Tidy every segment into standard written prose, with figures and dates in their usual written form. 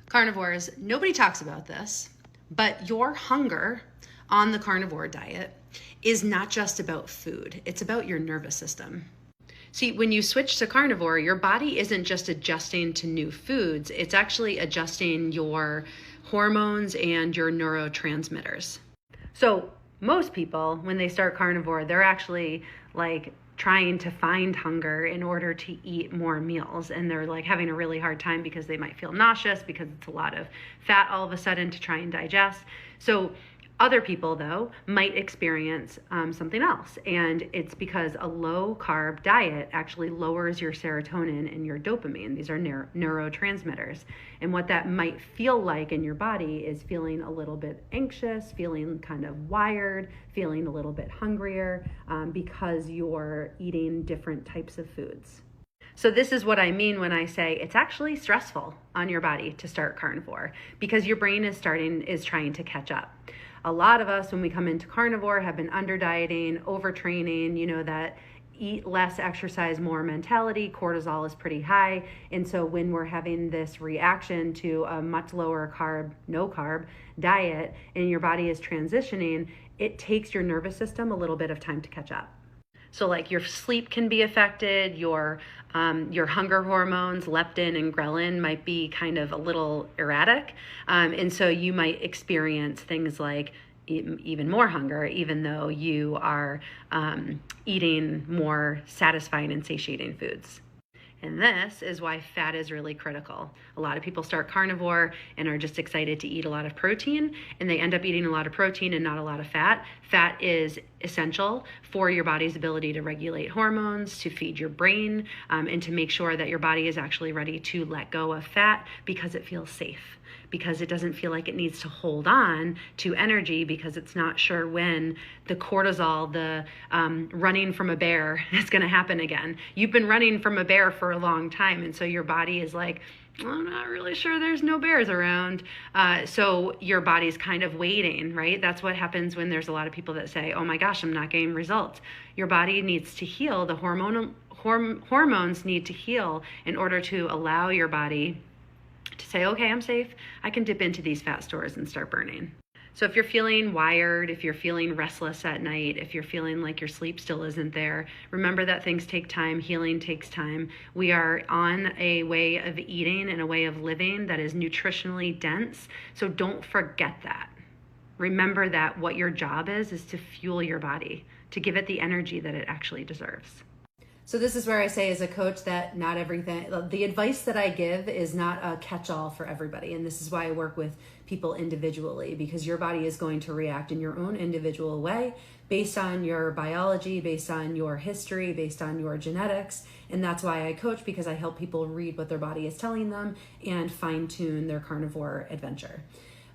Carnivores, nobody talks about this, but your hunger on the carnivore diet is not just about food, it's about your nervous system. See, when you switch to carnivore, your body isn't just adjusting to new foods, it's actually adjusting your hormones and your neurotransmitters. So most people, when they start carnivore, they're actually like trying to find hunger in order to eat more meals, and they're like having a really hard time because they might feel nauseous because it's a lot of fat all of a sudden to try and digest. So other people, though, might experience something else, and it's because a low-carb diet actually lowers your serotonin and your dopamine. These are neurotransmitters, and what that might feel like in your body is feeling a little bit anxious, feeling kind of wired, feeling a little bit hungrier because you're eating different types of foods. So this is what I mean when I say it's actually stressful on your body to start carnivore, because your brain is trying to catch up. A lot of us, when we come into carnivore, have been under dieting, overtraining, that eat less, exercise more mentality. Cortisol is pretty high. And so when we're having this reaction to a much lower carb, no carb diet, and your body is transitioning, it takes your nervous system a little bit of time to catch up. So like your sleep can be affected, your hunger hormones, leptin and ghrelin, might be kind of a little erratic. And so you might experience things like even more hunger, even though you are eating more satisfying and satiating foods. And this is why fat is really critical. A lot of people start carnivore and are just excited to eat a lot of protein, and they end up eating a lot of protein and not a lot of fat. Fat is essential for your body's ability to regulate hormones, to feed your brain, and to make sure that your body is actually ready to let go of fat because it feels safe, because it doesn't feel like it needs to hold on to energy because it's not sure when the cortisol, the running from a bear is going to happen again. You've been running from a bear for a long time, and so your body is like, I'm not really sure there's no bears around. So your body's kind of waiting, right? That's what happens when there's a lot of people that say, oh my gosh, I'm not getting results. Your body needs to heal. The hormones need to heal in order to allow your body to say, okay, I'm safe. I can dip into these fat stores and start burning. So if you're feeling wired, if you're feeling restless at night, if you're feeling like your sleep still isn't there, remember that things take time, healing takes time. We are on a way of eating and a way of living that is nutritionally dense, so don't forget that. Remember that what your job is to fuel your body, to give it the energy that it actually deserves. So this is where I say as a coach that not everything, the advice that I give is not a catch-all for everybody. And this is why I work with people individually, because your body is going to react in your own individual way based on your biology, based on your history, based on your genetics. And that's why I coach, because I help people read what their body is telling them and fine-tune their carnivore adventure.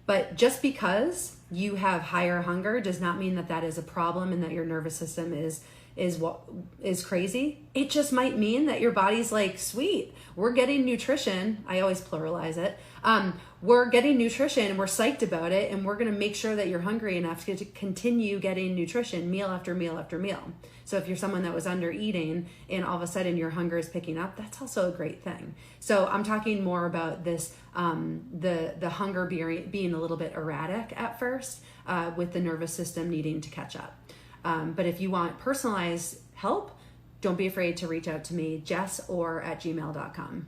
But just because you have higher hunger does not mean that that is a problem and that your nervous system is what is crazy. It just might mean that your body's like, sweet, we're getting nutrition. I always pluralize it. We're getting nutrition and we're psyched about it, and we're going to make sure that you're hungry enough to continue getting nutrition meal after meal after meal. So if you're someone that was under eating and all of a sudden your hunger is picking up, that's also a great thing. So I'm talking more about this, the hunger being a little bit erratic at first, with the nervous system needing to catch up. But if you want personalized help, don't be afraid to reach out to me, Jess, or at gmail.com.